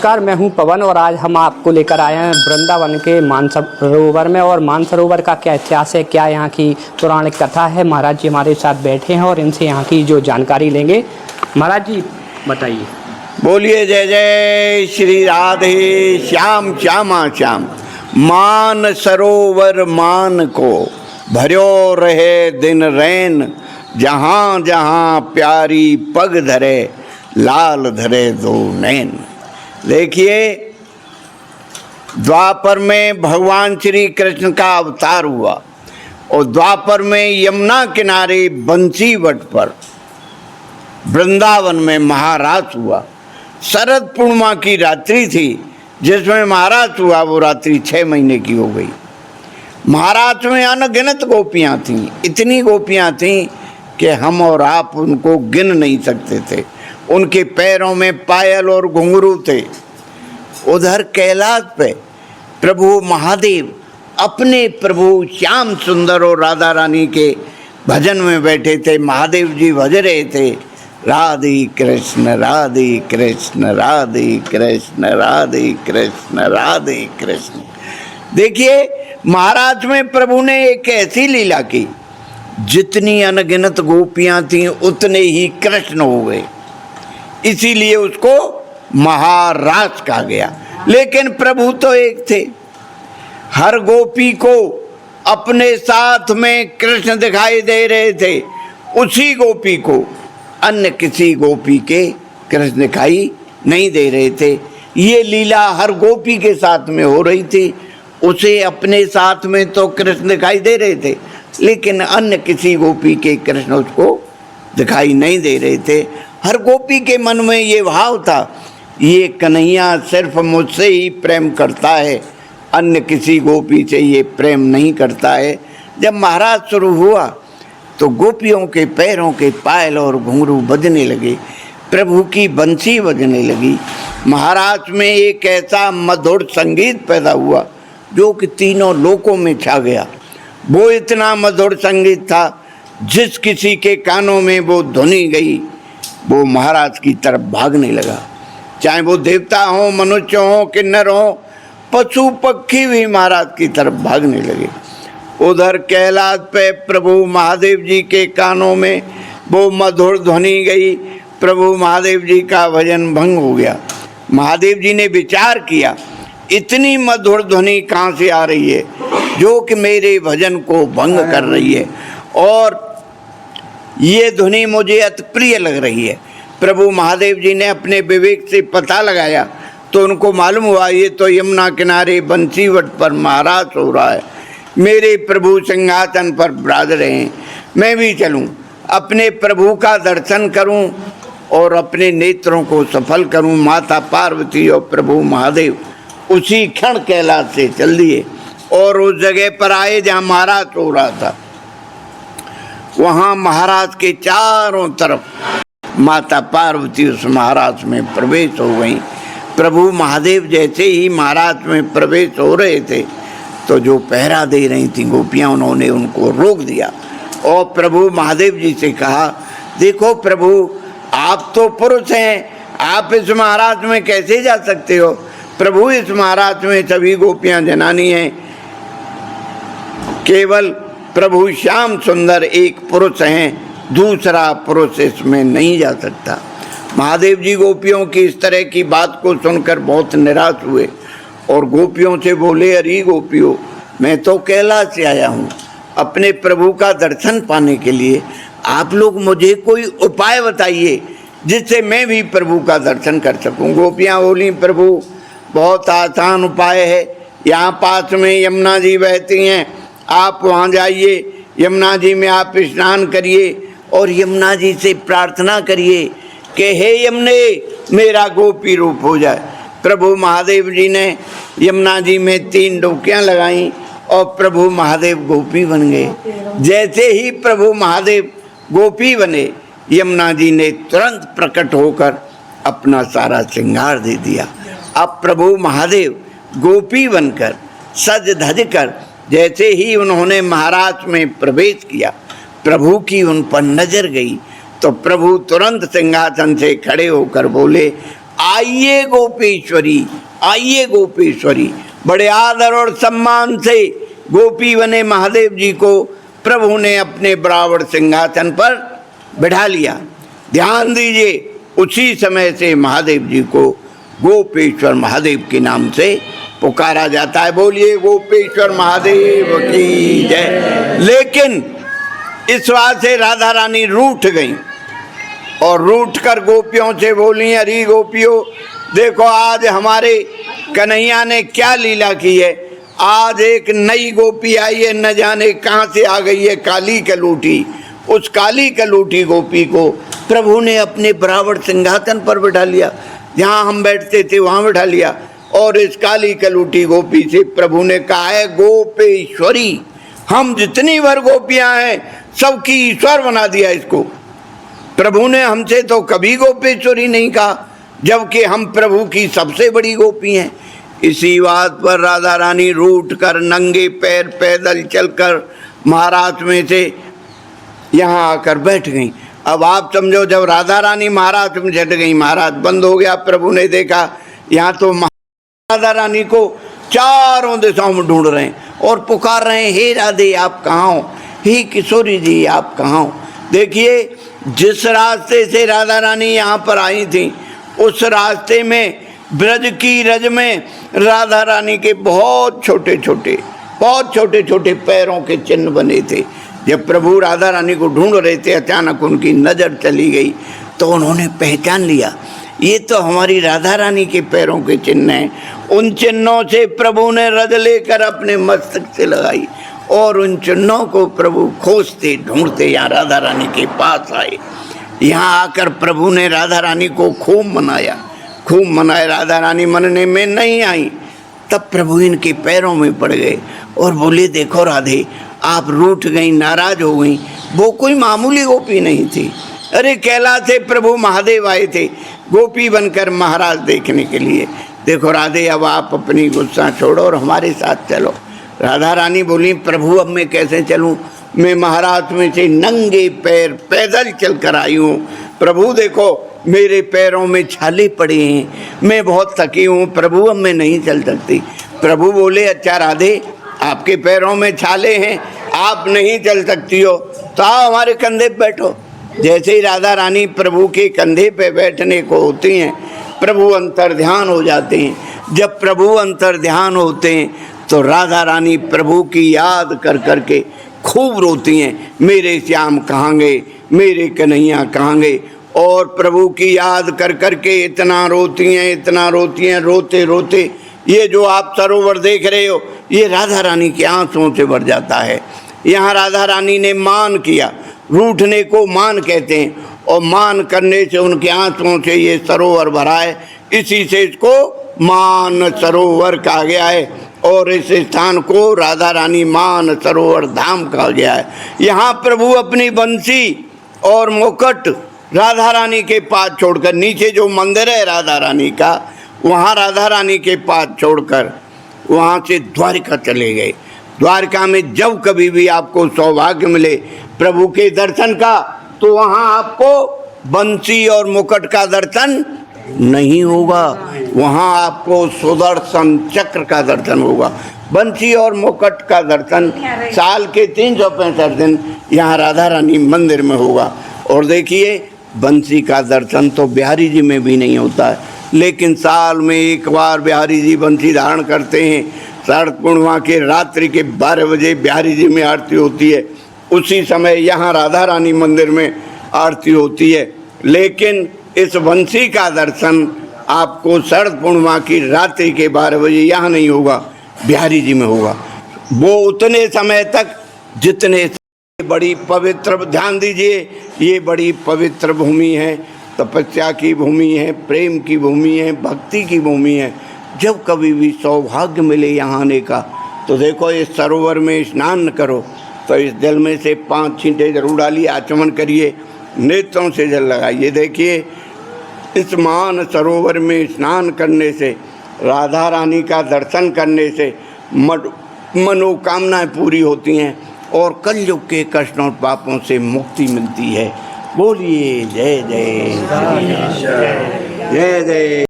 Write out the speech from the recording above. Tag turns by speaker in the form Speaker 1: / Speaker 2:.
Speaker 1: नमस्कार, मैं हूं पवन और आज हम आपको लेकर आए हैं वृंदावन के मानसरोवर में। और मानसरोवर का क्या इतिहास है, क्या यहाँ की पौराणिक कथा है। महाराज जी हमारे साथ बैठे हैं और इनसे यहाँ की जो जानकारी लेंगे। महाराज जी बताइए।
Speaker 2: बोलिए जय जय श्री राधे श्याम श्यामा श्याम। मान सरोवर मान को भर्यो रहे दिन रैन, जहाँ जहाँ प्यारी पग धरे लाल धरे दो नैन। देखिए, द्वापर में भगवान श्री कृष्ण का अवतार हुआ और द्वापर में यमुना किनारे बंसी वट पर वृंदावन में महाराज हुआ। शरद पूर्णिमा की रात्रि थी जिसमें महाराज हुआ। वो रात्रि 6 महीने की हो गई। महाराज में अनगिनत गोपियाँ थीं, इतनी गोपियाँ थीं कि हम और आप उनको गिन नहीं सकते थे। उनके पैरों में पायल और घुंघरू थे। उधर कैलाश पे प्रभु महादेव अपने प्रभु श्याम सुंदर और राधा रानी के भजन में बैठे थे। महादेव जी भज रहे थे, राधे कृष्ण राधे कृष्ण राधे कृष्ण राधे कृष्ण राधे कृष्ण। देखिए, महाराज में प्रभु ने एक ऐसी लीला की, जितनी अनगिनत गोपियां थीं उतने ही कृष्ण हो गए, इसीलिए उसको महाराज कहा गया। लेकिन प्रभु तो एक थे। हर गोपी को अपने साथ में कृष्ण दिखाई दे रहे थे, उसी गोपी को अन्य किसी गोपी के कृष्ण दिखाई नहीं दे रहे थे। ये लीला हर गोपी के साथ में हो रही थी। उसे अपने साथ में तो कृष्ण दिखाई दे रहे थे, लेकिन अन्य किसी गोपी के कृष्ण उसको दिखाई नहीं दे रहे थे। हर गोपी के मन में ये भाव था, ये कन्हैया सिर्फ मुझसे ही प्रेम करता है, अन्य किसी गोपी से ये प्रेम नहीं करता है। जब महाराज शुरू हुआ तो गोपियों के पैरों के पायल और घुंघरू बजने लगे, प्रभु की बंसी बजने लगी। महाराज में एक ऐसा मधुर संगीत पैदा हुआ जो कि तीनों लोकों में छा गया। वो इतना मधुर संगीत था, जिस किसी के कानों में वो ध्वनि गई वो महाराज की तरफ भागने लगा। चाहे वो देवता हो, मनुष्य हो, किन्नर हो, पशु पक्षी भी महाराज की तरफ भागने लगे। उधर कैलाश पे प्रभु महादेव जी के कानों में वो मधुर ध्वनि गई। प्रभु महादेव जी का भजन भंग हो गया। महादेव जी ने विचार किया, इतनी मधुर ध्वनि कहाँ से आ रही है जो कि मेरे भजन को भंग कर रही है, और ये ध्वनि मुझे अति प्रिय लग रही है। प्रभु महादेव जी ने अपने विवेक से पता लगाया तो उनको मालूम हुआ ये तो यमुना किनारे बंसी वट पर महाराज हो रहा है, मेरे प्रभु सिंहासन पर विराज रहे हैं। मैं भी चलूं, अपने प्रभु का दर्शन करूं और अपने नेत्रों को सफल करूं। माता पार्वती और प्रभु महादेव उसी क्षण कैलाश से चल दिए और उस जगह पर आए जहाँ महाराज हो रहा था। वहाँ महाराज के चारों तरफ माता पार्वती उस महाराज में प्रवेश हो गई। प्रभु महादेव जैसे ही महाराज में प्रवेश हो रहे थे तो जो पहरा दे रही थी गोपियाँ, उन्होंने उनको रोक दिया और प्रभु महादेव जी से कहा, देखो प्रभु, आप तो पुरुष हैं, आप इस महाराज में कैसे जा सकते हो। प्रभु, इस महाराज में सभी गोपियाँ जनानी हैं, केवल प्रभु श्याम सुंदर एक पुरुष हैं, दूसरा पुरुष इसमें नहीं जा सकता। महादेव जी गोपियों की इस तरह की बात को सुनकर बहुत निराश हुए और गोपियों से बोले, अरे गोपियों, मैं तो कैलाश से आया हूँ अपने प्रभु का दर्शन पाने के लिए। आप लोग मुझे कोई उपाय बताइए जिससे मैं भी प्रभु का दर्शन कर सकूँ। गोपियाँ बोली, प्रभु बहुत आसान उपाय है, यहाँ पास में यमुना जी बहती हैं, आप वहाँ जाइए, यमुना जी में आप स्नान करिए और यमुना जी से प्रार्थना करिए कि हे यमुने, मेरा गोपी रूप हो जाए। प्रभु महादेव जी ने यमुना जी में 3 डुबकियाँ लगाईं और प्रभु महादेव गोपी बन गए। जैसे ही प्रभु महादेव गोपी बने, यमुना जी ने तुरंत प्रकट होकर अपना सारा श्रृंगार दे दिया। अब प्रभु महादेव गोपी बनकर सज धज कर जैसे ही उन्होंने महाराज में प्रवेश किया, प्रभु की उन पर नजर गई तो प्रभु तुरंत सिंहासन से खड़े होकर बोले, आइए गोपेश्वरी, आइए गोपेश्वरी। बड़े आदर और सम्मान से गोपी बने महादेव जी को प्रभु ने अपने बराबर सिंहासन पर बिठा लिया। ध्यान दीजिए, उसी समय से महादेव जी को गोपेश्वर महादेव के नाम से पुकारा जाता है। बोलिए गोपेश्वर महादेव की जय। लेकिन इस बात से राधा रानी रूठ गई और रूठ कर गोपियों से बोली, अरे गोपियों देखो आज हमारे कन्हैया ने क्या लीला की है। आज एक नई गोपी आई है, न जाने कहाँ से आ गई है, काली कलूटी। उस काली कलूटी गोपी को प्रभु ने अपने बराबर सिंहासन पर बिठा लिया। जहाँ हम बैठते थे वहाँ बिठा लिया। और इस काली कलूटी गोपी से प्रभु ने कहा है गोपेश्वरी। हम जितनी भर गोपियाँ हैं सबकी ईश्वर बना दिया इसको। प्रभु ने हमसे तो कभी गोपेश्वरी नहीं कहा, जबकि हम प्रभु की सबसे बड़ी गोपी हैं। इसी बात पर राधा रानी रूठ कर नंगे पैर पैदल चलकर महाराज में से यहाँ आकर बैठ गई। अब आप समझो, जब राधा रानी महाराज में चढ़ गई, महाराज बंद हो गया। प्रभु ने देखा यहाँ तो राधा रानी को चारों दिशाओं में ढूंढ रहे हैं और पुकार रहे हैं, हे राधे आप कहाँ हो, हे किशोरी जी आप कहाँ हो। देखिए, जिस रास्ते से राधा रानी यहाँ पर आई थी उस रास्ते में ब्रज की रज में राधा रानी के बहुत छोटे छोटे पैरों के चिन्ह बने थे। जब प्रभु राधा रानी को ढूंढ रहे थे, अचानक उनकी नज़र चली गई तो उन्होंने पहचान लिया, ये तो हमारी राधा रानी के पैरों के चिन्ह हैं। उन चिन्हों से प्रभु ने रज लेकर अपने मस्तक से लगाई और उन चिन्हों को प्रभु खोजते ढूंढते यहाँ राधा रानी के पास आए। यहाँ आकर प्रभु ने राधा रानी को खूब मनाया। राधा रानी मनने में नहीं आई। तब प्रभु इनके पैरों में पड़ गए और बोले, देखो राधे आप रूठ गई, नाराज हो गई। वो कोई मामूली गोपी नहीं थी। अरे कैलाश से प्रभु महादेव आए थे गोपी बनकर महाराज देखने के लिए। देखो राधे अब आप अपनी गुस्सा छोड़ो और हमारे साथ चलो। राधा रानी बोली, प्रभु अब मैं कैसे चलूं, मैं महाराज में से नंगे पैर पैदल चल कर आई हूँ। प्रभु देखो मेरे पैरों में छाले पड़े हैं, मैं बहुत थकी हूँ प्रभु, अब मैं नहीं चल सकती। प्रभु बोले, अच्छा राधे आपके पैरों में छाले हैं, आप नहीं चल सकती हो तो आओ हमारे कंधे पे बैठो। जैसे ही राधा रानी प्रभु के कंधे पे बैठने को होती हैं, प्रभु अंतर्ध्यान हो जाते हैं। जब प्रभु अंतर्ध्यान होते हैं तो राधा रानी प्रभु की याद कर कर के खूब रोती हैं, मेरे श्याम कहाँ गए, मेरे कन्हैया कहाँ गए। और प्रभु की याद कर कर के इतना रोती हैं, रोते रोते ये जो आप सरोवर देख रहे हो ये राधा रानी के आंसुओं से भर जाता है। यहाँ राधा रानी ने मान किया, रूठने को मान कहते हैं, और मान करने से उनके आंसुओं से ये सरोवर भरा है, इसी से इसको मान सरोवर कहा गया है। और इस स्थान को राधा रानी मान सरोवर धाम कहा गया है। यहाँ प्रभु अपनी बंसी और मुकुट राधा रानी के पास छोड़कर, नीचे जो मंदिर है राधा रानी का, वहाँ राधा रानी के पास छोड़कर वहाँ से द्वारिका चले गए। द्वारका में जब कभी भी आपको सौभाग्य मिले प्रभु के दर्शन का, तो वहाँ आपको बंसी और मुकुट का दर्शन नहीं होगा, वहाँ आपको सुदर्शन चक्र का दर्शन होगा। बंसी और मुकुट का दर्शन साल के 365 दिन यहाँ राधा रानी मंदिर में होगा। और देखिए, बंसी का दर्शन तो बिहारी जी में भी नहीं होता है, लेकिन साल में एक बार बिहारी जी बंसी धारण करते हैं। शरद पूर्णिमा के रात्रि के 12 बजे बिहारी जी में आरती होती है, उसी समय यहाँ राधा रानी मंदिर में आरती होती है। लेकिन इस बंसी का दर्शन आपको शरद पूर्णिमा की रात्रि के 12 बजे यहाँ नहीं होगा, बिहारी जी में होगा। वो उतने समय तक जितने बड़ी पवित्र, ध्यान दीजिए, ये बड़ी पवित्र भूमि है, तपस्या की भूमि है, प्रेम की भूमि है, भक्ति की भूमि है। जब कभी भी सौभाग्य मिले यहाँ आने का, तो देखो इस सरोवर में स्नान करो, तो इस जल में से 5 छींटे जरूर डालिए, आचमन करिए, नेत्रों से जल लगाइए। देखिए, इस महान सरोवर में स्नान करने से, राधा रानी का दर्शन करने से मनोकामनाएं पूरी होती हैं और कलयुग के कष्ट और पापों से मुक्ति मिलती है। बोलिए जय जय जय जय।